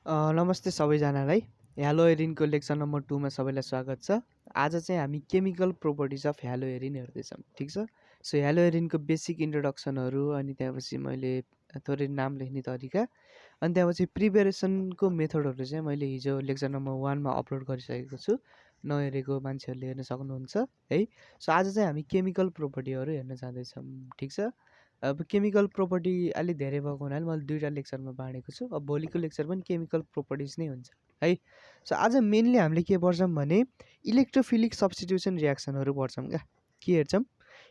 नमस्ते सबैजनालाई। ह्यालोएरिनको lecture number 2 मा सबैलाई स्वागत छ। आज चाहिँ हामी केमिकल प्रोपर्टिज अफ ह्यालोएरिन हेर्दैछौँ, ठिक छ? सो ह्यालोएरिनको बेसिक इन्ट्रोडक्सनहरू अनि त्यहाँपछि मैले थोरै नाम लेख्ने तरिका अनि त्यहाँपछि प्रिपेरेसनको मेथडहरू चाहिँ मैले हिजो लेक्चर नम्बर 1 मा अपलोड गरिसकेको छु। नहेरेको मान्छेहरूले हेर्न सक्नुहुन्छ है। सो आज चाहिँ हामी केमिकल प्रोपर्टीहरू हेर्न जाँदैछौँ, ठिक छ? अब केमिकल प्रोपर्टी अलिक धेरै भएको हुनाले मैले 2टा लेक्चरमा बाँडेको छु। अब भोलिको लेक्चर पनि केमिकल प्रोपर्टिज नै हुन्छ है। सो आज मेनली हामीले के पढ्छौँ भने इलेक्ट्रोफिलिक सब्स्टिट्युसन रियाक्सनहरू पढ्छौँ क्या। के हेर्छौँ?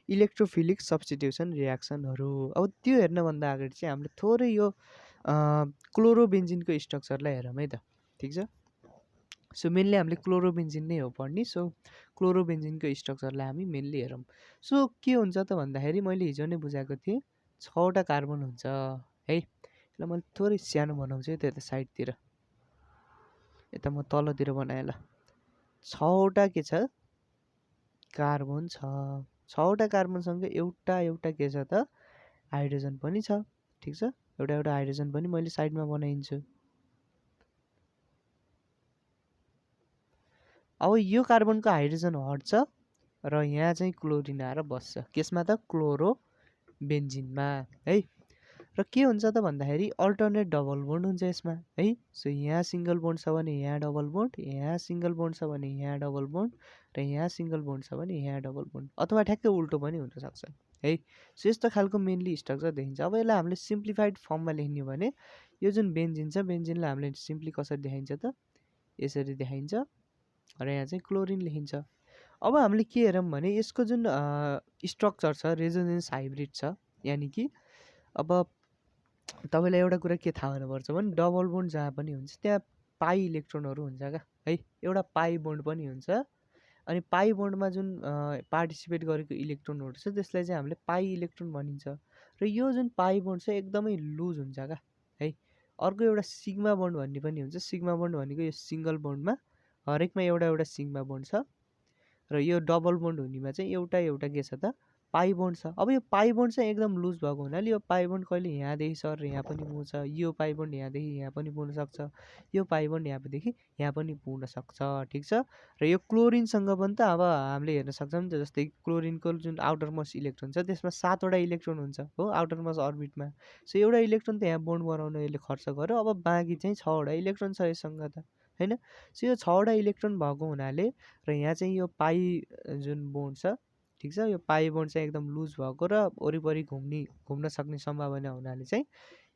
इलेक्ट्रोफिलिक सब्स्टिट्युसन रियाक्सनहरू। अब त्यो हेर्नभन्दा अगाडि चाहिँ हामीले थोरै यो क्लोरोबेन्जिनको स्ट्रक्चरलाई हेरौँ है त, ठिक छ? सो मेनली हामीले क्लोरोबेन्जिन नै हो पढ्ने। सो क्लोरोबेन्जिनको स्ट्रक्चरलाई हामी मेनली हेरौँ। सो के हुन्छ त भन्दाखेरि मैले हिजो नै बुझाएको थिएँ 6वटा कार्बन हुन्छ है। यसलाई मैले थोरै सानो बनाउँछु है, त्यो साइडतिर, यता म तलतिर बनाएँ ल। 6वटा के छ? कार्बन छ। 6वटा कार्बनसँग एउटा एउटा के छ त? हाइड्रोजन पनि छ, ठिक छ? एउटा एउटा हाइड्रोजन पनि मैले साइडमा बनाइदिन्छु। अब यो कार्बनको हाइड्रोजन हट्छ र यहाँ चाहिँ क्लोरिन आएर बस्छ। केसमा त? क्लोरोबेन्जिनमा है। र के हुन्छ त भन्दाखेरि अल्टरनेट डबल बोन्ड हुन्छ यसमा है। सो यहाँ सिङ्गल बोन्ड छ भने यहाँ डबल बोन्ड, यहाँ सिङ्गल बोन्ड छ भने यहाँ डबल बोन्ड र यहाँ सिङ्गल बोन्ड छ भने यहाँ डबल बोन्ड, अथवा ठ्याक्कै उल्टो पनि हुनसक्छ है। सो यस्तो खालको मेनली स्ट्रक्चर देखिन्छ। अब यसलाई हामीले सिम्प्लिफाइड फर्ममा लेख्ने हो भने यो जुन बेन्जिन छ, बेन्जिनलाई हामीले सिम्पली कसरी देखाइन्छ त? यसरी देखाइन्छ र यहाँ चाहिँ क्लोरिन लेखिन्छ। अब हामीले के हेरौँ भने यसको जुन स्ट्रक्चर छ रेजोनेन्स हाइब्रिड छ, यानि कि अब तपाईँलाई एउटा कुरा के थाहा हुनुपर्छ भने डबल बोन्ड जहाँ पनि हुन्छ त्यहाँ पाई इलेक्ट्रोनहरू हुन्छ क्या है। एउटा पाई बोन्ड पनि हुन्छ अनि पाई बोन्डमा जुन पार्टिसिपेट गरेको इलेक्ट्रोनहरू छ त्यसलाई चाहिँ हामीले पाई इलेक्ट्रोन भनिन्छ। र यो जुन पाई बोन्ड छ एकदमै लुज हुन्छ क्या है। अर्को एउटा सिग्मा बोन्ड भन्ने पनि हुन्छ। सिग्मा बोन्ड भनेको यो सिङ्गल बोन्डमा हरेकमा एउटा एउटा सिग्मा बोन्ड छ र यो डबल बोन्ड हुनेमा चाहिँ एउटा एउटा के छ त? पाई बोन्ड छ। अब यो पाई बोन्ड चाहिँ एकदम लुज भएको हुनाले यो पाई बोन्ड कहिले यहाँदेखि सर यहाँ पनि पुग्छ, यो पाई बोन्ड यहाँदेखि यहाँ पनि पुग्न सक्छ, यो पाई बोन्ड यहाँदेखि यहाँ पनि पुग्न सक्छ, ठिक छ? र यो क्लोरिनसँग पनि त अब हामीले हेर्न सक्छौँ नि त, जस्तै क्लोरिनको जुन आउटर मोस्ट इलेक्ट्रोन छ त्यसमा 7वटा इलेक्ट्रोन हुन्छ हो आउटर मोस्ट अर्बिटमा। सो एउटा इलेक्ट्रोन त यहाँ बोन्ड बनाउन यसले खर्च गर्यो, अब बाँकी चाहिँ 6वटा इलेक्ट्रोन छ यससँग त होइन। सो यो 6वटा इलेक्ट्रोन भएको हुनाले र यहाँ चाहिँ यो पाई जुन बोन्ड छ, ठिक छ? यो पाई बोन्ड चाहिँ एकदम लुज भएको र वरिपरि घुम्न सक्ने सम्भावना हुनाले चाहिँ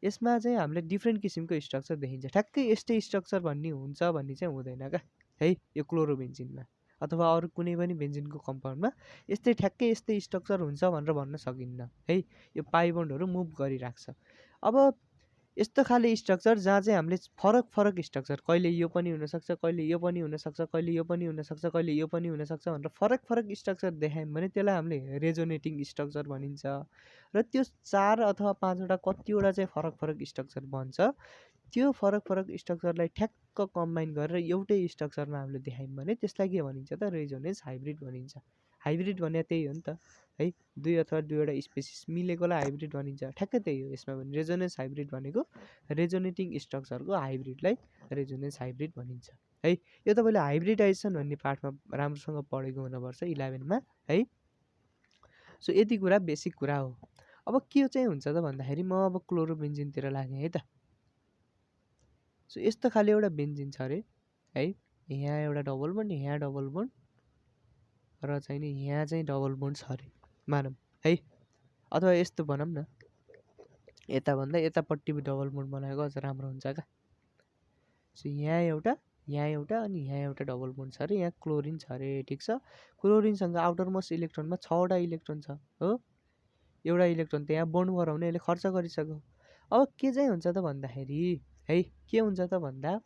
यसमा चाहिँ हामीले डिफ्रेन्ट किसिमको स्ट्रक्चर देखिन्छ। ठ्याक्कै यस्तै स्ट्रक्चर भन्ने हुन्छ भन्ने चाहिँ हुँदैन क्या है यो क्लोरोबेन्जिनमा, अथवा अरू कुनै पनि बेन्जिनको कम्पाउन्डमा यस्तै ठ्याक्कै यस्तै स्ट्रक्चर हुन्छ भनेर भन्न सकिन्न है। यो पाई बोन्डहरू मुभ गरिराख्छ। अब यस्तो खाले स्ट्रक्चर जहाँ चाहिँ हामीले फरक फरक स्ट्रक्चर, कहिले यो पनि हुनसक्छ, कहिले यो पनि हुनसक्छ, कहिले यो पनि हुनसक्छ, कहिले यो पनि हुनसक्छ भनेर फरक फरक स्ट्रक्चर देखायौँ भने त्यसलाई हामीले रेजोनेटिङ स्ट्रक्चर भनिन्छ। र त्यो 4 अथवा 5वटा कतिवटा चाहिँ फरक फरक स्ट्रक्चर बन्छ, त्यो फरक फरक स्ट्रक्चरलाई ठ्याक्क कम्बाइन गरेर एउटै स्ट्रक्चरमा हामीले देखायौँ भने त्यसलाई के भनिन्छ त? रेजोनेन्स हाइब्रिड भनिन्छ। हाइब्रिड भने त्यही हो नि त है, 2 अथवा 2वटा स्पेसिस मिलेकोलाई हाइब्रिड भनिन्छ। ठ्याक्कै त्यही हो यसमा पनि। रेजोनेन्स हाइब्रिड भनेको रेजोनेटिङ स्ट्रक्चरको हाइब्रिडलाई रेजोनेन्स हाइब्रिड भनिन्छ है। यो तपाईँले हाइब्रिडाइजेसन भन्ने पाठमा राम्रोसँग पढेको हुनुपर्छ 11 मा है। सो यति कुरा बेसिक कुरा हो। अब के चाहिँ हुन्छ त भन्दाखेरि म अब क्लोरोबेन्जिनतिर लागेँ है त। सो यस्तो खाले एउटा बेन्जिन छ अरे है। यहाँ एउटा डबल बोन्ड, यहाँ डबल बोन्ड र चाहिँ नि यहाँ चाहिँ डबल बोन्ड छ अरे मानौँ है। अथवा यस्तो भनौँ न, यताभन्दा यतापट्टि डबल बोन्ड बनाएको अझ राम्रो हुन्छ क्या। सो यहाँ एउटा अनि यहाँ एउटा डबल बोन्ड छ अरे, यहाँ क्लोरिन छ अरे, ठिक छ? क्लोरिनसँग आउटर मोस्ट इलेक्ट्रोनमा 6वटा इलेक्ट्रोन छ हो। एउटा इलेक्ट्रोन त यहाँ बोन्ड गराउन यसले खर्च गरिसक्यो। अब के चाहिँ हुन्छ त भन्दाखेरि है, के हुन्छ त भन्दा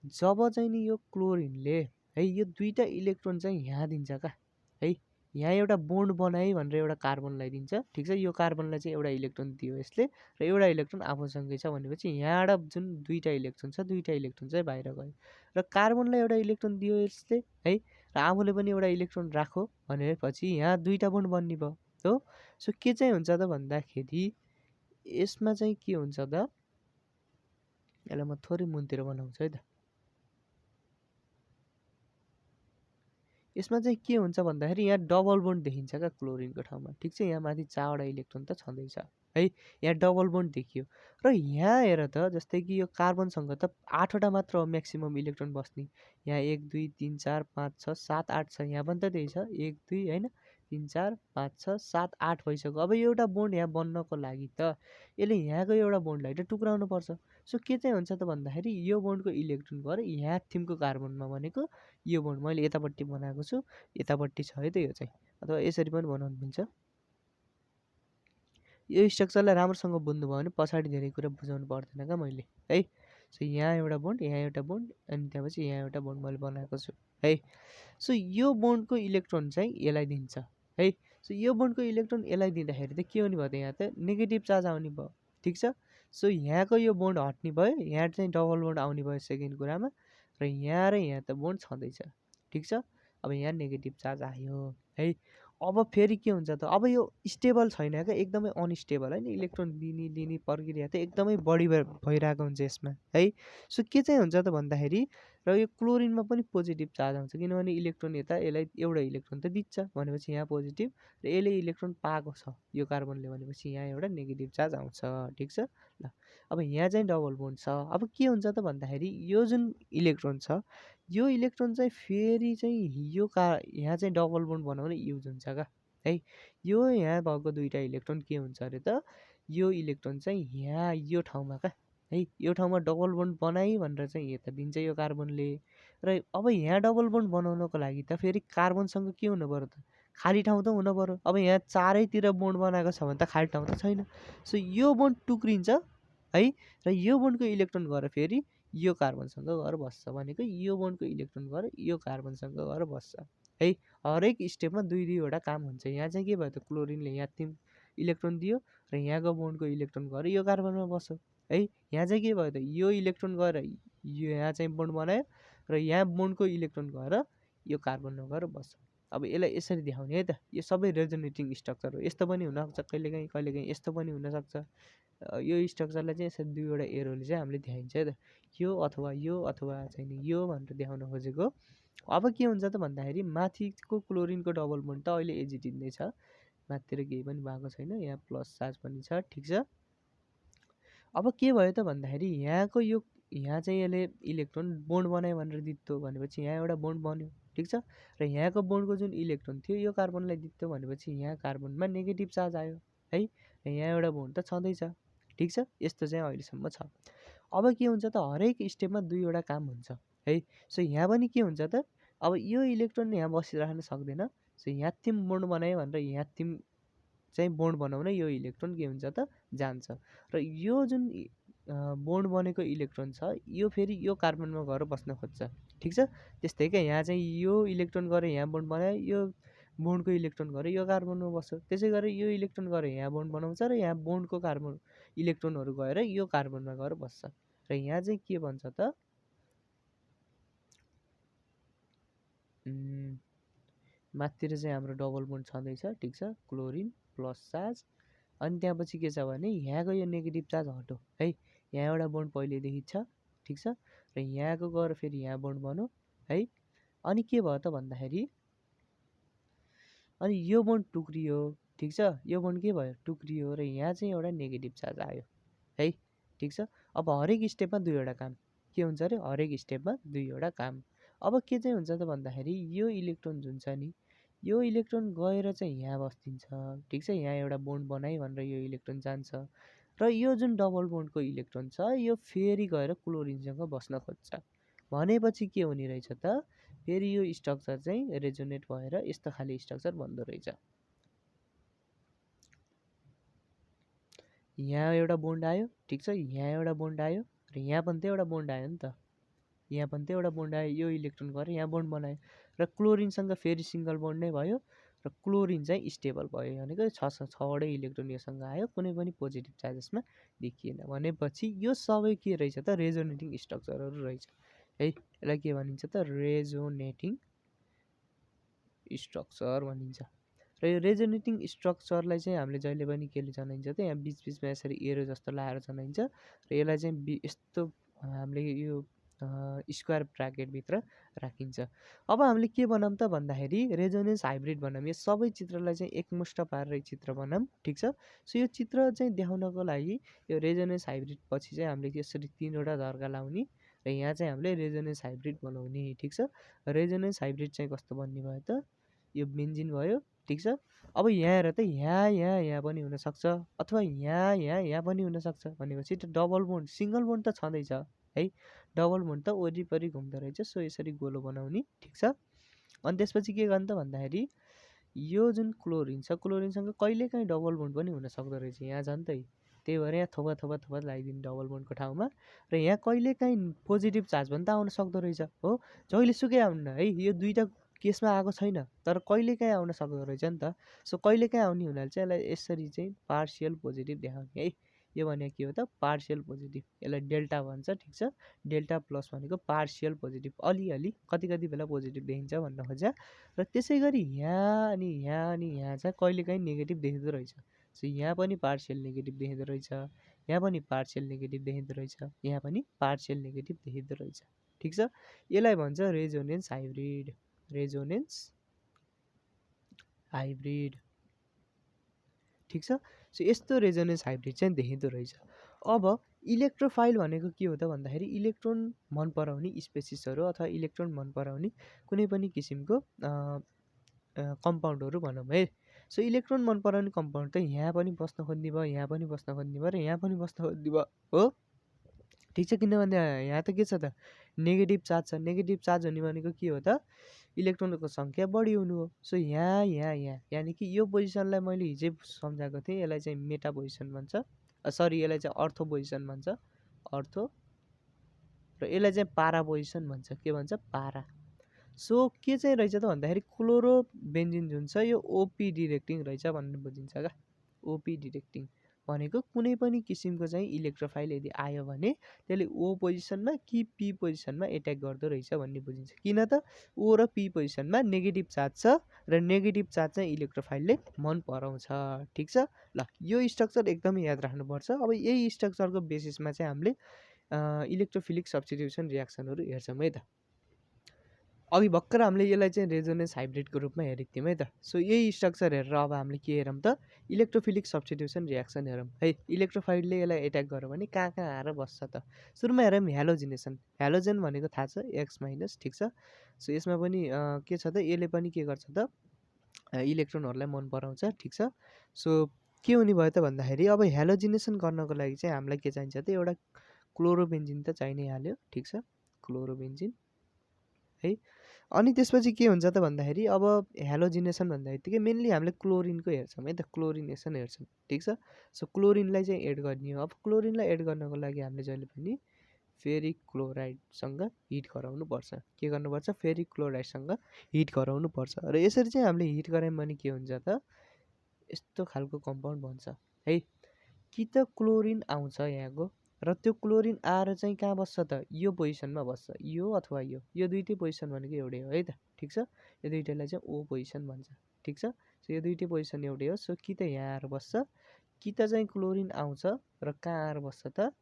जब चाहिँ नि यो क्लोरिनले है यो 2टा इलेक्ट्रोन चाहिँ यहाँ दिन्छ क्या है। यहाँ एउटा बोन्ड बनाए भनेर एउटा कार्बनलाई दिन्छ, ठिक छ? यो कार्बनलाई चाहिँ एउटा इलेक्ट्रोन दियो यसले र एउटा इलेक्ट्रोन आफूसँगै छ भनेपछि यहाँबाट जुन 2टा इलेक्ट्रोन छ 2टा इलेक्ट्रोन चाहिँ बाहिर गयो र कार्बनलाई एउटा इलेक्ट्रोन दियो यसले है र आफूले पनि एउटा इलेक्ट्रोन राखो भनेपछि यहाँ 2टा बोन्ड बन्ने भयो हो। सो के चाहिँ हुन्छ त भन्दाखेरि यसमा चाहिँ के हुन्छ त यसलाई म थोरै मुनतिर बनाउँछु है त। यसमा चाहिँ के हुन्छ भन्दाखेरि यहाँ डबल बोन्ड देखिन्छ क्या क्लोरिनको ठाउँमा, ठिक छ। यहाँ माथि 4वटा इलेक्ट्रोन त छँदैछ है, यहाँ डबल बोन्ड देखियो। र यहाँ हेर त, जस्तै कि यो कार्बनसँग त 8वटा मात्र हो म्याक्सिमम इलेक्ट्रोन बस्ने। यहाँ 1 2 3 4 5 6 7 8 छ, यहाँ पनि त त्यही छ 1 2 होइन 3 4 5 6 7 8 भइसक्यो। अब एउटा बोन्ड यहाँ बन्नको लागि त यसले यहाँको एउटा बोन्डलाई त टुक्राउनु पर्छ। सो के चाहिँ हुन्छ त भन्दाखेरि यो बोन्डको इलेक्ट्रोन गएर यहाँ थिमको कार्बनमा भनेको यो बोन्ड मैले यतापट्टि बनाएको छु, यतापट्टि छ है त यो चाहिँ, अथवा यसरी पनि बनाउनु मिल्छ। यो स्ट्रक्चरलाई राम्रोसँग बुझ्नु भयो भने पछाडि धेरै कुरा बुझाउनु पर्दैन क्या मैले है। सो यहाँ एउटा बोन्ड, यहाँ एउटा बोन्ड, अनि त्यहाँपछि यहाँ एउटा बोन्ड मैले बनाएको छु है। सो यो बोन्डको इलेक्ट्रोन चाहिँ यसलाई दिन्छ है। सो यो बोन्डको इलेक्ट्रोन यसलाई दिँदाखेरि त के हुने भयो त, यहाँ त नेगेटिभ चार्ज आउने भयो, ठिक छ। सो यहाँको यो बोन्ड हट्ने भयो, यहाँ चाहिँ डबल बोन्ड आउने भयो सेकेन्ड कुरामा, र यहाँ त बोन्ड छँदैछ, ठिक छ। अब यहाँ नेगेटिभ चार्ज आयो है। अब फेरि के हुन्छ त, अब यो स्टेबल छैन क्या, एकदमै अनस्टेबल होइन, इलेक्ट्रोन लिने प्रक्रिया त एकदमै बढी भइरहेको हुन्छ यसमा है। सो के चाहिँ हुन्छ त भन्दाखेरि, र यो क्लोरिनमा पनि पोजिटिभ चार्ज आउँछ, किनभने इलेक्ट्रोन यता यसलाई एउटा इलेक्ट्रोन त दिन्छ भनेपछि यहाँ पोजिटिभ, र यसले इलेक्ट्रोन पाएको छ यो कार्बनले भनेपछि यहाँ एउटा नेगेटिभ चार्ज आउँछ, ठिक छ। ल अब यहाँ चाहिँ डबल बोन्ड छ। अब के हुन्छ त भन्दाखेरि यो जुन इलेक्ट्रोन छ, यो इलेक्ट्रोन चाहिँ फेरि चाहिँ यहाँ चाहिँ डबल बोन्ड बनाउन युज हुन्छ क्या है। यो यहाँ भएको दुईवटा इलेक्ट्रोन के हुन्छ अरे त, यो इलेक्ट्रोन चाहिँ यहाँ यो ठाउँमा क्या है, यो ठाउँमा डबल बोन्ड बनाइ भनेर चाहिँ यता दिन्छ यो कार्बनले। र अब यहाँ डबल बोन्ड बनाउनको लागि त फेरि कार्बनसँग के हुनु पऱ्यो त, खाली ठाउँ त हुनु पऱ्यो। अब यहाँ चारैतिर बोन्ड बनाएको छ भने त खाली ठाउँ त छैन। सो यो बोन्ड टुक्रिन्छ है, र यो बोन्डको इलेक्ट्रोन गएर फेरि यो कार्बनसँग गएर बस्छ, भनेको यो बोन्डको इलेक्ट्रोन गएर यो कार्बनसँग गएर बस्छ है। हरेक स्टेपमा दुई दुईवटा काम हुन्छ। यहाँ चाहिँ के भयो त, क्लोरिनले यहाँ 3 इलेक्ट्रोन दियो, र यहाँको बोन्डको इलेक्ट्रोन गएर यो कार्बनमा बस्यो है। यहाँ चाहिँ के भयो त, यो इलेक्ट्रोन गएर यो यहाँ चाहिँ बोन्ड बनायो, र यहाँ बोन्डको इलेक्ट्रोन गएर यो कार्बनमा गएर बस्छ। अब यसलाई यसरी देखाउने है त, यो सबै रेजोनेटिङ स्ट्रक्चर हो। यस्तो पनि हुनसक्छ कहिलेकाहीँ यस्तो पनि हुनसक्छ। यो स्ट्रक्चरलाई चाहिँ यसरी दुईवटा एरोले चाहिँ हामीले देखाइन्छ है त, यो अथवा चाहिँ यो भनेर देखाउन खोजेको। अब के हुन्छ त भन्दाखेरि माथिको क्लोरिनको डबल बोन्ड त अहिले एजिटिभ नै छ, माथितिर केही पनि भएको छैन, यहाँ प्लस चार्ज पनि छ, ठिक छ। अब के भयो त भन्दाखेरि यहाँ चाहिँ यसले इलेक्ट्रोन बोन्ड बनायो भनेर दित्तो भनेपछि यहाँ एउटा बोन्ड बन्यो, ठिक छ। र यहाँको बोन्डको जुन इलेक्ट्रोन थियो यो कार्बनलाई दित्तो भनेपछि यहाँ कार्बनमा नेगेटिभ चार्ज आयो है, र यहाँ एउटा बोन्ड त छँदैछ, ठिक छ। यस्तो चाहिँ अहिलेसम्म छ। अब के हुन्छ त, हरेक स्टेपमा दुईवटा काम हुन्छ है। सो यहाँ पनि के हुन्छ त, अब यो इलेक्ट्रोन यहाँ बसिराख्न सक्दैन। सो यहाँ थिम बोन्ड बनायो भनेर यहाँ थिम चाहिँ बोन्ड बनाउन यो इलेक्ट्रोन के हुन्छ त, जान्छ। र यो जुन बोन्ड बनेको इलेक्ट्रोन छ यो फेरि यो कार्बनमा गएर बस्न खोज्छ, ठिक छ। त्यस्तै क्या, यहाँ चाहिँ यो इलेक्ट्रोन गएर यहाँ बोन्ड बनायो, यो बोन्डको इलेक्ट्रोन गएर यो कार्बनमा बस्छ, त्यसै गरी यो इलेक्ट्रोन गएर यहाँ बोन्ड बनाउँछ, र यहाँ बोन्डको कार्बन इलेक्ट्रोनहरू गएर यो कार्बनमा गएर बस्छ। र यहाँ चाहिँ के भन्छ त, माथितिर चाहिँ हाम्रो डबल बोन्ड छँदैछ, ठिक छ, क्लोरिन प्लस चार्ज। अनि त्यहाँपछि के छ भने यहाँको यो नेगेटिभ चार्ज हट्यो है, यहाँ एउटा बोन्ड पहिल्यैदेखि छ, ठिक छ। र यहाँको गएर फेरि यहाँ बोन्ड बन्यो है। अनि के भयो त भन्दाखेरि, अनि यो बोन्ड टुक्रियो, ठिक छ, यो बोन्ड के भयो, टुक्रियो, र यहाँ चाहिँ एउटा नेगेटिभ चार्ज आयो है, ठिक छ। अब हरेक स्टेपमा दुईवटा काम के हुन्छ अरे, हरेक स्टेपमा दुईवटा काम। अब के चाहिँ हुन्छ त भन्दाखेरि यो इलेक्ट्रोन जुन छ नि, यो इलेक्ट्रोन गएर चाहिँ यहाँ बस्दिन्छ, ठिक छ। यहाँ एउटा बोन्ड बनाइ भनेर यो इलेक्ट्रोन जान्छ, र यो जुन डबल बोन्डको इलेक्ट्रोन छ यो फेरि गएर क्लोरिनसँग बस्न खोज्छ, भनेपछि के हुने रहेछ त, फेरि यो स्ट्रक्चर चाहिँ रेजोनेट भएर यस्तो खाले स्ट्रक्चर बन्दो रहेछ। यहाँ एउटा बोन्ड आयो, ठिक छ, यहाँ एउटा बोन्ड आयो, र यहाँ पनि त एउटा बोन्ड आयो नि त, यहाँ पनि त एउटा बोन्ड आयो, यो इलेक्ट्रोन गएर यहाँ बोन्ड बनायो, र क्लोरिनसँग फेरि सिङ्गल बोन्ड नै भयो, र क्लोरिन चाहिँ स्टेबल भयो, भनेको छवटै इलेक्ट्रोन योसँग आयो, कुनै पनि पोजिटिभ चार्जेसमा देखिएन, भनेपछि यो सबै के रहेछ त, रेजोनेटिङ स्ट्रक्चरहरू रहेछ है। यसलाई के भनिन्छ त, रेजोनेटिङ स्ट्रक्चर भनिन्छ। र यो रेजोनेटिङ स्ट्रक्चरलाई चाहिँ हामीले जहिले पनि केले जनाइन्छ त, यहाँ बिचबिचमा यसरी एरो जस्तो लाएर जनाइन्छ, र यसलाई चाहिँ यस्तो हामीले यो स्क्वायर ब्राकेटभित्र राखिन्छ। अब हामीले के बनाऊँ त भन्दाखेरि रेजोनेन्स हाइब्रिड बनाऊँ। यो सबै चित्रलाई चाहिँ एकमुष्ट पारेर चित्र बनाऊँ, ठिक छ। सो यो चित्र चाहिँ देखाउनको लागि यो रेजोनेन्स हाइब्रिड पछि चाहिँ हामीले यसरी 3वटा धर्का लाउने र यहाँ चाहिँ हामीले रेजोनेन्स हाइब्रिड बनाउने, ठिक छ। रेजोनेन्स हाइब्रिड चाहिँ कस्तो बन्ने भयो त, यो बेन्जिन भयो, ठिक छ। अब यहाँ हेर त, यहाँ पनि हुनसक्छ, अथवा यहाँ पनि हुनसक्छ। भनेपछि त्यो डबल बोन्ड, सिङ्गल बोन्ड त छँदैछ है, डबल बोन्ड त वरिपरि घुम्दो रहेछ। सो यसरी गोलो बनाउने, ठिक छ। अनि त्यसपछि के गर्नु त भन्दाखेरि यो जुन क्लोरिन छ, क्लोरिनसँग कहिलेकाहीँ डबल बोन्ड पनि हुनसक्दो रहेछ यहाँ झन् त। त्यही भएर यहाँ थोपा थोपा थोपा लगाइदिनु डबल बोन्डको ठाउँमा। र यहाँ कहिलेकाहीँ पोजिटिभ चार्ज पनि त आउन सक्दो रहेछ हो, जहिलेसुकै आउन्न है। यो दुईवटा केसमा आएको छैन, तर कहिलेकाहीँ आउन सक्दो रहेछ नि त। सो कहिलेकाहीँ आउने हुनाले चाहिँ यसलाई यसरी चाहिँ पार्सियल पोजिटिभ देखाउने है। यो भनेको के हो त, पार्सियल पोजिटिभ। यसलाई डेल्टा भन्छ, ठिक छ। डेल्टा प्लस भनेको पार्सियल पोजिटिभ, अलिअलि कति कति बेला पोजिटिभ देखिन्छ भन्न खोज्या। र त्यसै गरी यहाँ अनि यहाँ चाहिँ कहिलेकाहीँ नेगेटिभ देखिँदो रहेछ। सो यहाँ पनि पार्सियल नेगेटिभ देखिँदो रहेछ, यहाँ पनि पार्सियल नेगेटिभ देखिँदो रहेछ, यहाँ पनि पार्सियल नेगेटिभ देखिँदो रहेछ, ठिक छ। यसलाई भन्छ रेजोनेन्स हाइब्रिड, रेजोनेन्स हाइब्रिड, ठिक छ। सो यस्तो रेजोनेन्स हाइब्रिड चाहिँ देखिँदो रहेछ। अब इलेक्ट्रोफाइल भनेको के हो त भन्दाखेरि इलेक्ट्रोन मन पराउने स्पेसिसहरू अथवा इलेक्ट्रोन मन पराउने कुनै पनि किसिमको कम्पाउन्डहरू भनौँ है। सो इलेक्ट्रोन मन पराउने कम्पाउन्ड त यहाँ पनि बस्न खोज्ने भयो, यहाँ पनि बस्न खोज्ने भयो, र यहाँ पनि बस्न खोज्ने भयो हो, ठिक छ। किनभने यहाँ त के छ त, नेगेटिभ चार्ज छ। नेगेटिभ चार्ज हुने भनेको के हो त, इलेक्ट्रोनको सङ्ख्या बढी हुनु हो। सो यहाँ यानि कि यो पोजिसनलाई मैले हिजै सम्झाएको थिएँ, यसलाई चाहिँ मेटा पोजिसन भन्छ, सरी यसलाई चाहिँ अर्थो पोजिसन भन्छ, अर्थो। र यसलाई चाहिँ पारा पोजिसन भन्छ, के भन्छ, पारा। सो के चाहिँ रहेछ त भन्दाखेरि क्लोरो बेन्जिन जुन छ यो ओपी डिरेक्टिङ रहेछ भन्ने बुझिन्छ क्या। ओपी डिरेक्टिङ भनेको कुनै पनि किसिमको चाहिँ इलेक्ट्रोफाइल यदि आयो भने त्यसले ओ पोजिसनमा कि पी पोजिसनमा एट्याक गर्दो रहेछ भन्ने बुझिन्छ। किन त, ओ र पी पोजिसनमा नेगेटिभ चार्ज छ र नेगेटिभ चार्ज चाहिँ इलेक्ट्रोफाइलले मन पराउँछ, ठिक छ। ल यो स्ट्रक्चर एकदमै याद राख्नुपर्छ। अब यही स्ट्रक्चरको बेसिसमा चाहिँ हामीले इलेक्ट्रोफिलिक सब्स्टिट्युसन रियाक्सनहरू हेर्छौँ है त। अघि भर्खर हामीले यसलाई चाहिँ रेजोनेन्स हाइब्रिडको रूपमा हेरेको थियौँ है त। सो यही स्ट्रक्चर हेरेर अब हामीले के हेरौँ त, इलेक्ट्रोफिलिक सब्स्टिट्युसन रियाक्सन हेरौँ है। इलेक्ट्रोफाइलले यसलाई एट्याक गर्यो भने कहाँ कहाँ आएर बस्छ त। सुरुमा हेरौँ ह्यालोजिनेसन। ह्यालोजेन भनेको थाहा छ, X-, ठिक छ। सो यसमा पनि के छ त, यसले पनि के गर्छ त, इलेक्ट्रोनहरूलाई मन पराउँछ, ठिक छ। सो के हुने भयो त भन्दाखेरि अब ह्यालोजिनेसन गर्नको लागि चाहिँ हामीलाई के चाहिन्छ त, एउटा क्लोरोबेन्जिन त चाहि नै हाल्यो, ठिक छ, क्लोरोबेन्जिन है। अनि त्यसपछि के हुन्छ त भन्दाखेरि अब ह्यालोजिनेसन भन्दा बित्तिकै मेनली हामीले क्लोरिनको हेर्छौँ है त, क्लोरिनेसन हेर्छौँ, ठिक छ। सो क्लोरिनलाई चाहिँ एड गर्ने हो। अब क्लोरिनलाई एड गर्नको लागि हामीले जहिले पनि फेरिक क्लोराइडसँग हिट गराउनुपर्छ। के गर्नुपर्छ, फेरिक क्लोराइडसँग हिट गराउनुपर्छ। र यसरी चाहिँ हामीले हिट गरायौँ भने के हुन्छ त, यस्तो खालको कम्पाउन्ड बन्छ है। कि त क्लोरिन आउँछ यहाँको, र त्यो क्लोरिन आएर चाहिँ कहाँ बस्छ त, यो पोजिसनमा बस्छ, यो अथवा यो दुइटै पोजिसन भनेको एउटै हो है त, ठिक छ। यो दुइटैलाई चाहिँ ओ पोजिसन भन्छ, ठिक छ। सो यो दुइटै पोजिसन एउटै हो। सो कि त यहाँ आएर बस्छ, कि त चाहिँ क्लोरिन आउँछ र कहाँ आएर बस्छ त,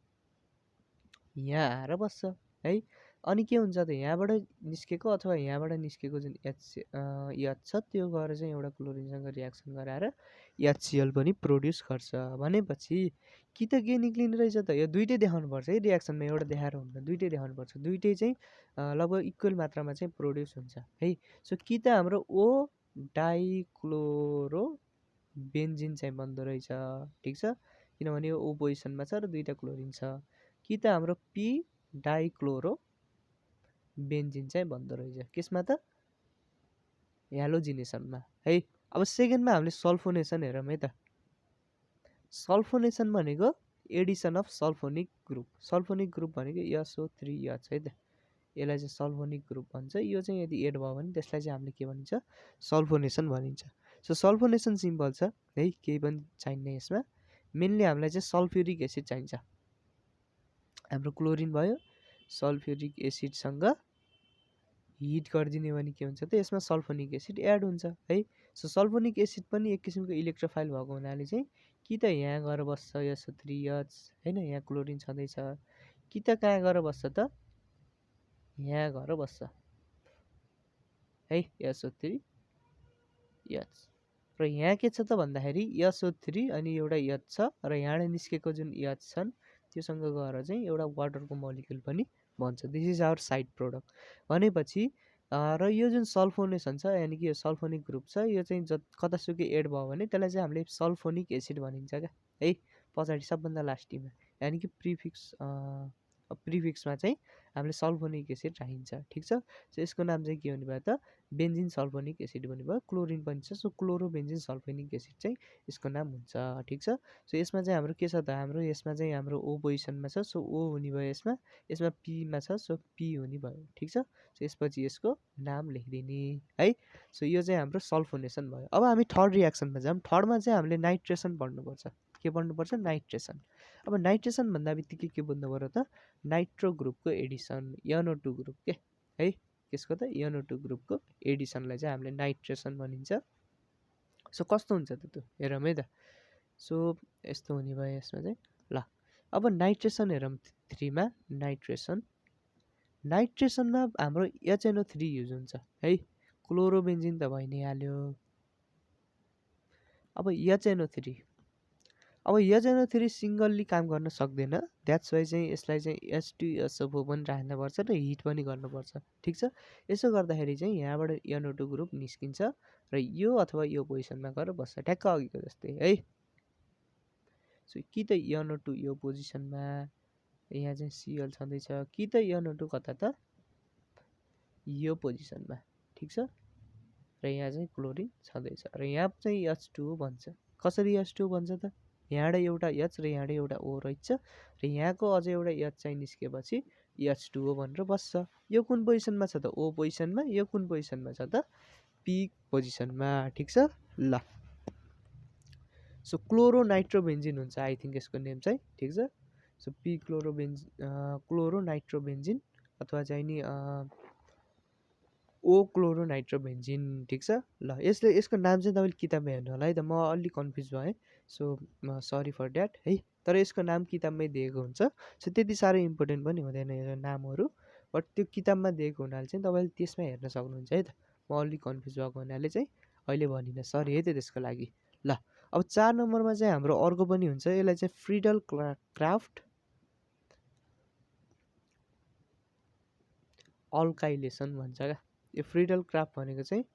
यहाँ आएर बस्छ है। अनि के हुन्छ त, यहाँबाट निस्केको अथवा यहाँबाट निस्केको जुन एच छ त्यो गएर चाहिँ एउटा क्लोरिनसँग रियाक्सन गराएर HCl पनि प्रड्युस गर्छ। भनेपछि कि त के निक्लिने रहेछ त, यो दुइटै देखाउनुपर्छ है रियाक्सनमा, एउटा देखाएर हुँदैन, दुइटै देखाउनुपर्छ। दुइटै चाहिँ लगभग इक्वल मात्रामा चाहिँ प्रड्युस हुन्छ है। सो कि त हाम्रो ओ डाइक्लोरो बेन्जिन चाहिँ बन्दो रहेछ, ठिक छ, किनभने यो ओ पोजिसनमा छ र दुईवटा क्लोरिन छ। कि त हाम्रो पी डाइक्लोरो बेन्जिन चाहिँ बन्दो रहेछ, त्यसमा त ह्यालोजिनेसनमा है। अब सेकेन्डमा हामीले सल्फोनेसन हेरौँ है त। सल्फोनेसन भनेको Edison of sulphonic group. Sulphonic group भनेको SO3H है त, यसलाई चाहिँ सल्फोनिक ग्रुप भन्छ। यो चाहिँ यदि एड भयो भने त्यसलाई चाहिँ हामीले के भनिन्छ, सल्फोनेसन भनिन्छ। सो सल्फोनेसन सिम्पल छ है, केही पनि चाहिन्न यसमा। मेनली हामीलाई चाहिँ सल्फ्युरिक एसिड चाहिन्छ। हाम्रो क्लोरिन भयो, सल्फ्युरिक एसिडसँग हिट गरिदिने भने के हुन्छ त, यसमा सल्फोनिक एसिड एड हुन्छ है। सो सल्फोनिक एसिड पनि एक किसिमको इलेक्ट्रोफाइल भएको हुनाले चाहिँ कि त यहाँ गएर बस्छ SO3H होइन, यहाँ क्लोरिन छँदैछ, कि त कहाँ गएर बस्छ त, यहाँ गएर बस्छ है, SO3 H। र यहाँ के छ त भन्दाखेरि SO3 अनि एउटा H छ र यहाँबाट निस्केको जुन H छन् त्योसँग गएर चाहिँ एउटा वाटरको मोलिक्युल पनि बन्छ। This is our side product भनेपछि र यो जुन सल्फोनेसन छ यानि कि यो सल्फोनिक ग्रुप छ, यो चाहिँ कतासुकै एड भयो भने त्यसलाई चाहिँ हामीले सल्फोनिक एसिड भनिन्छ क्या है, पछाडि सबभन्दा लास्टमा यानि कि प्रिफिक्समा चाहिँ हामीले सल्फोनिक एसिड राखिन्छ। ठिक छ, सो यसको नाम चाहिँ के हुने भयो त, बेन्जिन सल्फोनिक एसिड भन्ने भयो। क्लोरिन पनि छ, सो क्लोरोबेन्जिन सल्फोनिक एसिड चाहिँ यसको नाम हुन्छ। ठिक छ, सो यसमा चाहिँ हाम्रो के छ त, हाम्रो यसमा चाहिँ हाम्रो O पोजिसनमा छ, सो O हुने भयो यसमा, यसमा पीमा छ, सो पी हुने भयो। ठिक छ, सो यसपछि यसको नाम लेखिदिने है। सो यो चाहिँ हाम्रो सल्फोनेसन भयो। अब हामी थर्ड रियाक्सनमा जाऊँ। थर्डमा चाहिँ हामीले नाइट्रेसन पढ्नुपर्छ। के पढ्नुपर्छ, नाइट्रेसन। अब नाइट्रेसन भन्दा बित्तिकै के बुझ्नु पऱ्यो त, नाइट्रो ग्रुपको एडिसन, NO2 ग्रुप के है, त्यसको त NO2 ग्रुपको एडिसनलाई चाहिँ हामीले नाइट्रेसन भनिन्छ। सो कस्तो हुन्छ त त्यो हेरौँ है त। सो यस्तो हुने भयो यसमा चाहिँ। ल अब नाइट्रेसन हेरौँ 3मा, नाइट्रेसनमा हाम्रो HNO3 युज हुन्छ है, क्लोरोबेन्जिन त भइ नै हाल्यो। अब HNO3 सिङ्गल्ली काम गर्न सक्दैन, द्याट्स वाइ चाहिँ यसलाई चाहिँ H2SO4 पनि राख्नुपर्छ र हिट पनि गर्नुपर्छ। ठिक छ, यसो गर्दाखेरि चाहिँ यहाँबाट NO2 ग्रुप निस्किन्छ र यो अथवा यो पोजिसनमा गएर बस्छ, ठ्याक्क अघिको जस्तै है। सो कि त NO2 यो पोजिसनमा, यहाँ चाहिँ Cl छँदैछ, कि त NO2 कता त यो पोजिसनमा। ठिक छ, र यहाँ चाहिँ क्लोरिन छँदैछ र यहाँ चाहिँ H2O बन्छ। कसरी H2O बन्छ त, यहाँबाट एउटा H र यहाँबाट एउटा O रहेछ र यहाँको अझै एउटा H चाहिँ निस्केपछि H2O भनेर बस्छ। यो कुन पोजिसनमा छ त, O पोजिसनमा, यो कुन पोजिसनमा छ त, P पोजिसनमा। ठिक छ, ल सो क्लोरो नाइट्रोबेन्जिन हुन्छ आई थिङ्क यसको नेम चाहिँ। ठिक छ, सो क्लोरो नाइट्रोबेन्जिन अथवा चाहिँ नि O क्लोरो नाइट्रोबेन्जिन। ठिक छ, ल यसको नाम चाहिँ तपाईँले किताबमा हेर्नु होला है त, म अलिक कन्फ्युज भएँ, सो सरी फर द्याट है। तर यसको नाम किताबमै दिएको हुन्छ, सो त्यति साह्रो इम्पोर्टेन्ट पनि हुँदैन यो नामहरू, बट त्यो किताबमा दिएको हुनाले चाहिँ तपाईँले त्यसमा हेर्न सक्नुहुन्छ है त। म अलिक कन्फ्युज भएको हुनाले चाहिँ अहिले भनिनँ, सरी है त त्यसको लागि। ल अब 4 नम्बरमा चाहिँ हाम्रो अर्को पनि हुन्छ, यसलाई चाहिँ फ्रिडल क्राफ्ट अल्काइलेसन भन्छ क्या। यो फ्रिडल क्राफ्ट भनेको चाहिँ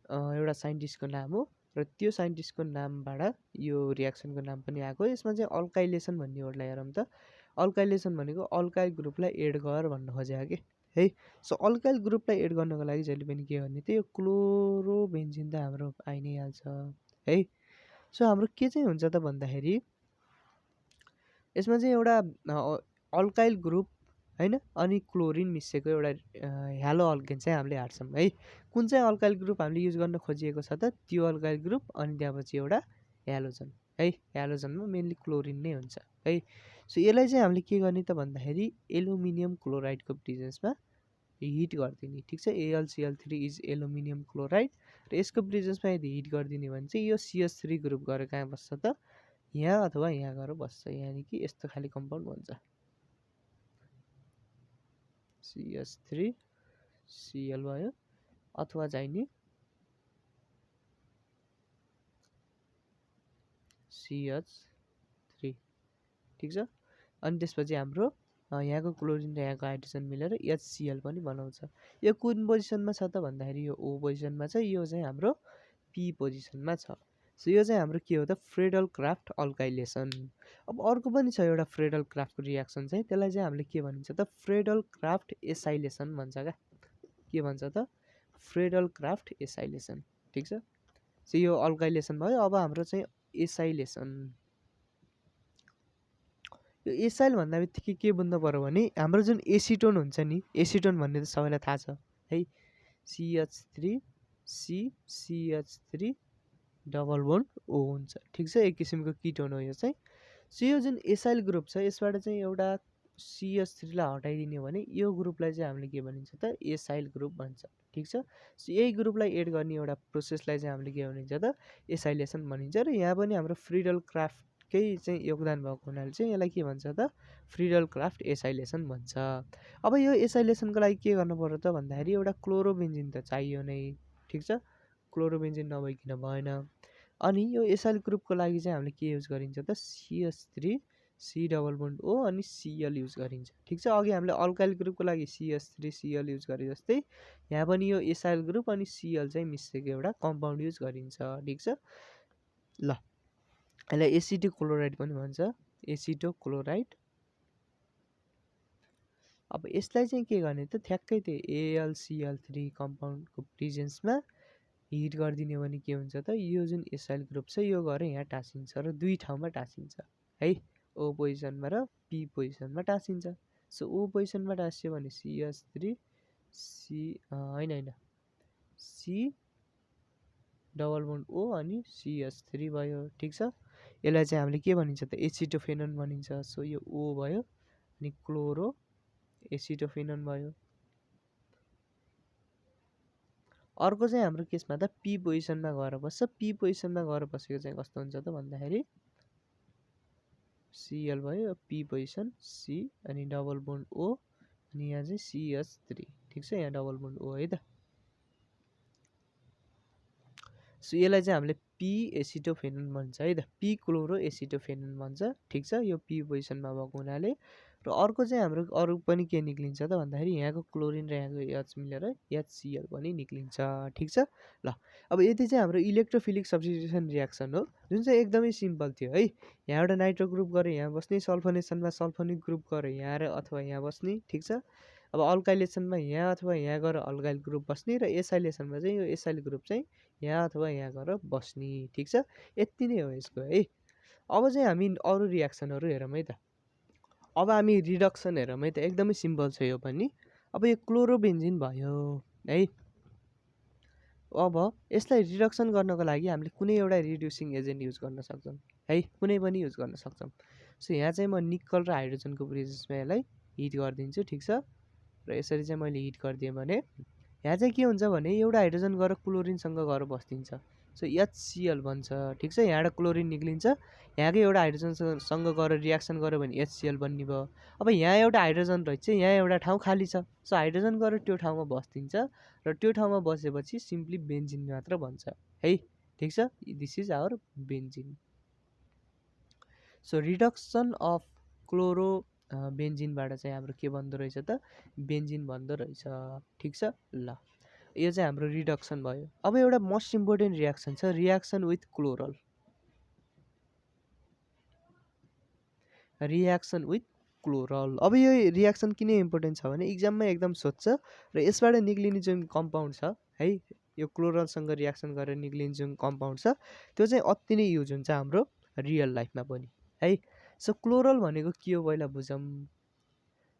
एउटा साइन्टिस्टको नाम हो र त्यो साइन्टिस्टको नामबाट यो रियाक्सनको नाम पनि आएको। यसमा चाहिँ अल्काइलेसन भन्ने वर्डलाई हेरौँ त, अल्काइलेसन भनेको अल्काइल ग्रुपलाई एड गर भन्न खोजेको कि है। सो अल्काइल ग्रुपलाई एड गर्नको लागि जहिले पनि के गर्ने त, यो क्लोरोबेन्जिन त हाम्रो आइ नै हाल्छ है। सो हाम्रो के चाहिँ हुन्छ त भन्दाखेरि यसमा चाहिँ एउटा अल्काइल ग्रुप होइन अनि क्लोरिन मिसिएको एउटा ह्यालो अल्केन चाहिँ हामीले हाल्छौँ है। कुन चाहिँ अल्काइल ग्रुप हामीले युज गर्न खोजिएको छ त, त्यो अल्काइल ग्रुप अनि त्यहाँपछि एउटा ह्यालोजन है। ह्यालोजनमा मेनली क्लोरिन नै हुन्छ है। सो यसलाई चाहिँ हामीले के गर्ने त भन्दाखेरि एल्युमिनियम क्लोराइडको प्रेजेन्समा हिट गरिदिने। ठिक छ, AlCl3 इज एल्युमिनियम क्लोराइड र यसको प्रेजेन्समा यदि हिट गरिदिने भने चाहिँ यो CH3 ग्रुप गएर कहाँ बस्छ त, यहाँ अथवा यहाँ गएर बस्छ, यानि कि यस्तो खाले कम्पाउन्ड भन्छ, CH3Cl भयो अथवा चाहिँ नि CH3। ठिक छ, अनि त्यसपछि हाम्रो यहाँको क्लोरिन र यहाँको हाइड्रोजन मिलेर HCl पनि बनाउँछ। यो कुन पोजिसनमा छ त भन्दाखेरि यो O पोजिसनमा छ, यो चाहिँ हाम्रो P पोजिसनमा छ। सो यो चाहिँ हाम्रो के हो त, फ्रेडल क्राफ्ट अल्काइलेसन। अब अर्को पनि छ एउटा फ्रेडल क्राफ्टको रियाक्सन चाहिँ, त्यसलाई चाहिँ हामीले के भनिन्छ त, फ्रेडल क्राफ्ट एसाइलेसन भन्छ क्या। के भन्छ त, फ्रेडल क्राफ्ट एसाइलेसन। ठिक छ, सो यो अल्काइलेसन भयो। अब हाम्रो चाहिँ एसाइलेसन। यो एसाइल भन्दा बित्तिकै के बुझ्नु पऱ्यो भने हाम्रो जुन एसिटोन हुन्छ नि, एसिटोन भन्ने त सबैलाई थाहा छ है, CH3C CH3 double bond O हुन्छ। ठिक छ, एक किसिमको किटोन हो यो चाहिँ। सो यो जुन एसाइल ग्रुप छ यसबाट चाहिँ एउटा CH3 लाई हटाइदिने भने यो ग्रुपलाई चाहिँ हामीले के भनिन्छ त, एसाइल ग्रुप भन्छ। ठिक छ, सो यही ग्रुपलाई एड गर्ने एउटा प्रोसेसलाई चाहिँ हामीले के भनिन्छ त, एसाइलेसन भनिन्छ। र यहाँ पनि हाम्रो फ्रिडल क्राफ्ट क्राफ्टकै चाहिँ योगदान भएको हुनाले चाहिँ यसलाई के भन्छ त फ्रिडल क्राफ्ट एसाइलेसन भन्छ। अब यो एसाइलेसनको लागि के गर्नु पर्यो त भन्दाखेरि एउटा क्लोरोबेन्जिन त चाहियो नै, ठिक छ, क्लोरोबेन्जिन नभइकन भएन। अनि यो एसाइल ग्रुपको लागि चाहिँ हामीले के युज गरिन्छ त CH3 C double bond O अनि Cl युज गरिन्छ, ठिक छ। अघि हामीले अल्काइल ग्रुपको लागि CH3 Cl युज गरे जस्तै यहाँ पनि यो एसाइल ग्रुप अनि Cl चाहिँ मिसेको एउटा कम्पाउन्ड युज गरिन्छ, ठिक छ। ल यसलाई एसिटो क्लोराइड पनि भन्छ, एसिटो क्लोराइड। अब यसलाई चाहिँ के गर्ने त ठ्याक्कै त्यो AlCl3 कम्पाउन्डको प्रेजेन्समा हिट गरिदिने भने के हुन्छ त यो जुन एसाइल ग्रुप छ यो गएर यहाँ टाँसिन्छ र दुई ठाउँमा टाँसिन्छ है, O पोजिसनमा र P पोजिसनमा टाँसिन्छ। सो O पोजिसनमा टाँसियो भने CH3 होइन C डबल बोन्ड O अनि CH3 भयो, ठिक छ। यसलाई चाहिँ हामीले के भनिन्छ त एसिटोफेनोन भनिन्छ। सो यो O भयो अनि क्लोरो एसिटोफेनोन भयो। अर्को चाहिँ हाम्रो केसमा त P पोजिसनमा गएर बस्छ। P पोजिसनमा गएर बसेको चाहिँ कस्तो हुन्छ त भन्दाखेरि Cl भयो, P पोजिसन C अनि डबल बोन्ड O अनि यहाँ चाहिँ CH3, ठिक छ, यहाँ डबल बोन्ड O है त। सो यसलाई चाहिँ हामीले P एसिटोफेनोन भन्छ है त, P क्लोरो एसिटोफेनोन भन्छ, ठिक छ, यो P पोजिसनमा भएको हुनाले। र अर्को चाहिँ हाम्रो अरू पनि के निक्लिन्छ त भन्दाखेरि यहाँको क्लोरिन र यहाँको H मिलेर HCl पनि निक्लिन्छ, ठिक छ। ल अब यति चाहिँ हाम्रो इलेक्ट्रोफिलिक सब्स्टिट्युसन रियाक्सन हो जुन चाहिँ एकदमै सिम्पल थियो है। यहाँ एउटा नाइट्रो ग्रुप गरे यहाँ बस्ने, सल्फोनेसनमा सल्फोनिक ग्रुप गरे यहाँ अथवा यहाँ बस्ने, ठिक छ। अब अल्काइलेसनमा यहाँ अथवा यहाँ गएर अल्काइल ग्रुप बस्ने र एसाइलेसनमा चाहिँ यो एसाइल ग्रुप चाहिँ यहाँ अथवा यहाँ गएर बस्ने, ठिक छ। यति नै हो यसको है। अब चाहिँ हामी अरू रियाक्सनहरू हेरौँ है त। अब हामी रिडक्सन हेरौँ है त, एकदमै सिम्पल छ यो पनि। अब यो क्लोरोबेन्जिन भयो है। अब यसलाई रिडक्सन गर्नको लागि हामीले कुनै एउटा रिड्युसिङ एजेन्ट युज गर्न सक्छौँ है, कुनै पनि युज गर्न सक्छौँ। सो यहाँ चाहिँ म निकल र हाइड्रोजनको प्रेजेन्समा यसलाई हिट गरिदिन्छु, ठिक छ। र यसरी चाहिँ मैले हिट गरिदिएँ भने यहाँ चाहिँ के हुन्छ भने एउटा हाइड्रोजन गएर क्लोरिनसँग गएर बस्दिन्छ। सो HCl भन्छ, ठिक छ। यहाँबाट क्लोरिन निक्लिन्छ, यहाँकै एउटा हाइड्रोजनसँग गएर रियाक्सन गऱ्यो भने HCl बन्ने भयो। अब यहाँ एउटा हाइड्रोजन रहेछ, यहाँ एउटा ठाउँ खाली छ, सो हाइड्रोजन गएर त्यो ठाउँमा बस्दिन्छ र त्यो ठाउँमा बसेपछि सिम्पली बेन्जिन मात्र भन्छ है, ठिक छ। This is our benzene. So reduction of chloro बेन्जिनबाट चाहिँ हाम्रो के बन्दो रहेछ त बेन्जिन बन्दो रहेछ, ठिक छ। ल यो चाहिँ हाम्रो रिडक्सन भयो। अब एउटा मोस्ट इम्पोर्टेन्ट रियाक्सन छ reaction with chloral, reaction with chloral. अब यो रियाक्सन किन इम्पोर्टेन्ट छ भने इक्जाममा एकदम सोध्छ र यसबाट निक्लिने जुन कम्पाउन्ड छ है, यो क्लोरलसँग रियाक्सन गरेर निक्लिने जुन कम्पाउन्ड छ त्यो चाहिँ अति नै युज हुन्छ हाम्रो रियल लाइफमा पनि है। सो क्लोरल भनेको के हो पहिला बुझौँ।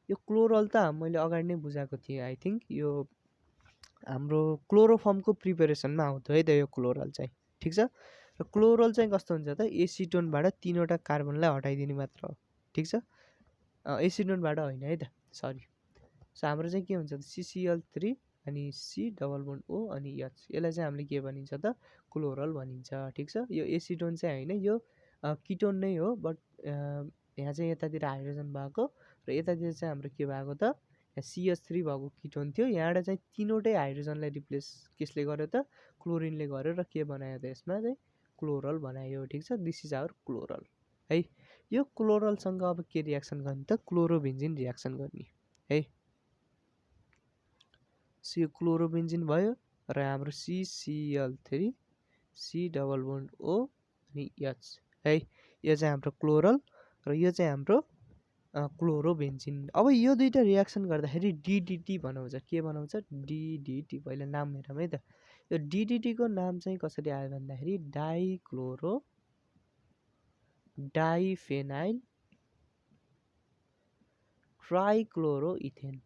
यो क्लोरल त मैले अगाडि नै बुझाएको थिएँ, आई थिङ्क यो हाम्रो क्लोरोफर्मको प्रिपेरेसनमा आउँथ्यो है त यो क्लोरल चाहिँ, ठिक छ। र क्लोरल चाहिँ कस्तो हुन्छ त एसिटोनबाट 3वटा कार्बनलाई हटाइदिने मात्र हो, ठिक छ। एसिटोनबाट होइन है त, सरी। सो हाम्रो चाहिँ के हुन्छ त CCl3 अनि C डबल बोन्ड O अनि H, यसलाई चाहिँ हामीले के भनिन्छ त क्लोरल भनिन्छ, ठिक छ। यो एसिटोन चाहिँ होइन, यो किटोन नै हो, बट यहाँ चाहिँ यतातिर हाइड्रोजन भएको र यतातिर चाहिँ हाम्रो के भएको त CH3 भएको किटोन थियो। यहाँबाट चाहिँ 3वटै हाइड्रोजनलाई रिप्लेस केसले गर्यो त क्लोरिनले गर्यो र के बनायो त यसमा चाहिँ क्लोरल बनायो, ठिक छ। दिस इज आवर क्लोरल है। यो क्लोरलसँग अब के रियाक्सन गर्ने त क्लोरोबेन्जिन रियाक्सन गर्ने है। सो यो क्लोरोबेन्जिन भयो र हाम्रो CCl3 C double bond O अनि H है, यो चाहिँ हाम्रो क्लोरल र यो चाहिँ हाम्रो क्लोरोबेन्जिन। अब यो दुईवटा रियाक्सन गर्दाखेरि DDT बनाउँछ, के बनाउँछ DDT। पहिला नाम हेरौँ है त। यो DDTको नाम चाहिँ कसरी आयो भन्दाखेरि डाइक्लोरो डाइफेनाइल ट्राइक्लोरो इथेन।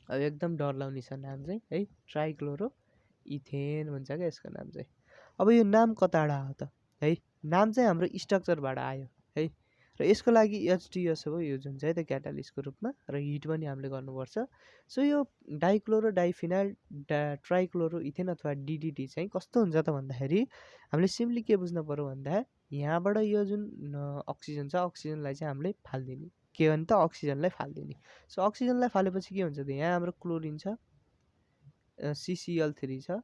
अब एकदम डरलाउने छ नाम चाहिँ है, ट्राइक्लोरो इथेन भन्छ क्या यसको नाम चाहिँ। अब यो नाम कताबाट आयो त है, नाम चाहिँ हाम्रो स्ट्रक्चरबाट आयो है। र यसको लागि H2SO युज हुन्छ है त क्याटालिस्टको रूपमा, र हिट पनि हामीले गर्नुपर्छ। सो यो डाइक्लोरो डाइफिनाइल ट्राइक्लोरो इथेन अथवा DDT चाहिँ कस्तो हुन्छ त भन्दाखेरि हामीले सिम्पली के बुझ्नु पऱ्यो भन्दा यहाँबाट यो जुन अक्सिजन छ अक्सिजनलाई चाहिँ हामीले फालिदिने के भने त अक्सिजनलाई फालिदिने। सो अक्सिजनलाई फालेपछि के हुन्छ त यहाँ हाम्रो क्लोरिन छ CCl3 छ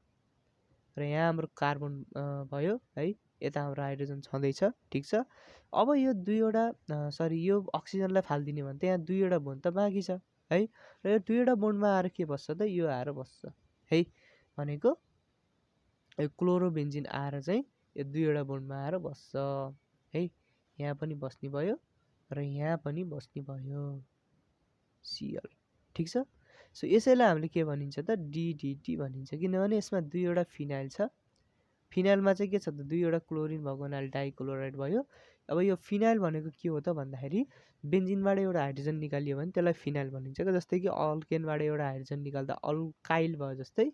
र यहाँ हाम्रो कार्बन भयो है, यता हाम्रो हाइड्रोजन छँदैछ ठिक छ। अब यो दुईवटा यो अक्सिजनलाई फालिदिने भने त यहाँ दुईवटा बोन्ड त बाँकी छ है, र यो दुईवटा बोन्डमा आएर के बस्छ त यो आएर बस्छ है, भनेको यो क्लोरोबेन्जिन आएर चाहिँ यो दुईवटा बोन्डमा आएर बस्छ है, यहाँ पनि बस्ने भयो र यहाँ पनि बस्ने भयो Cl ठिक छ। सो यसैलाई हामीले के भनिन्छ त DDT भनिन्छ, किनभने यसमा दुईवटा फिनाइल छ। फिनाइलमा चाहिँ के छ त दुईवटा क्लोरिन भएको हुनाले डाइक्लोराइड भयो। अब यो फिनाइल भनेको के हो त भन्दाखेरि बेन्जिनबाट एउटा हाइड्रोजन निकालियो भने त्यसलाई फिनाइल भनिन्छ क्या, जस्तै कि अल्केनबाट एउटा हाइड्रोजन निकाल्दा अल्काइल भयो जस्तै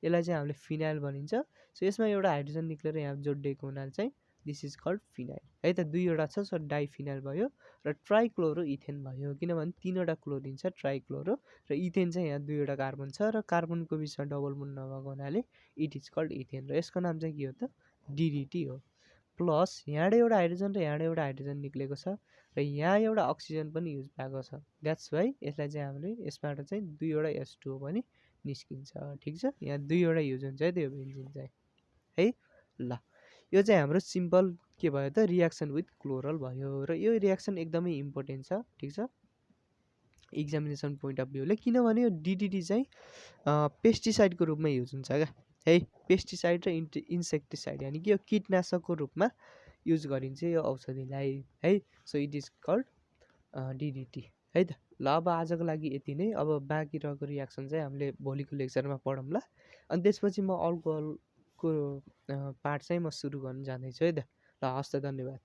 यसलाई चाहिँ हामीले फिनाइल भनिन्छ। सो यसमा एउटा हाइड्रोजन निक्लेर यहाँ जोडिएको हुनाले चाहिँ दिस इज कल्ड फिनाइल है त, दुईवटा छ सो डाइफिनाइल भयो र ट्राइक्लोरो इथेन भयो, किनभने तीनवटा क्लोरिन छ ट्राइक्लोरो र इथेन चाहिँ यहाँ दुईवटा कार्बन छ र कार्बनको बिचमा डबल बोन्ड नभएको हुनाले इट इज कल्ड इथेन, र यसको नाम चाहिँ के हो त DDT हो। प्लस यहाँबाट एउटा हाइड्रोजन र यहाँबाट एउटा हाइड्रोजन निक्लेको छ र यहाँ एउटा अक्सिजन पनि युज भएको छ, द्याट्स वाइ यसलाई चाहिँ हामीले यसबाट चाहिँ दुईवटा H2O पनि निस्किन्छ ठिक छ। यहाँ दुईवटा युज हुन्छ है त्यो बेन्जिन चाहिँ है। ल यो चाहिँ हाम्रो सिम्पल के भयो त रियाक्सन विथ क्लोरल भयो, र यो रियाक्सन एकदमै इम्पोर्टेन्ट छ ठिक छ इक्जामिनेसन पोइन्ट अफ भ्यूले, किनभने यो DDT चाहिँ पेस्टिसाइडको रूपमा युज हुन्छ क्या है, पेस्टिसाइड र इन्सेक्टिसाइड यानि कि यो कीटनाशकको रूपमा युज गरिन्छ यो औषधिलाई है। So it is called DDT है त। ल अब आजको लागि यति नै, अब बाँकी रहेको रियाक्सन चाहिँ हामीले भोलिको लेक्चरमा पढौँला, अनि त्यसपछि म अल्कोहलको पार्ट चाहिँ म सुरु गर्न जाँदैछु है त। ल हस् त, धन्यवाद।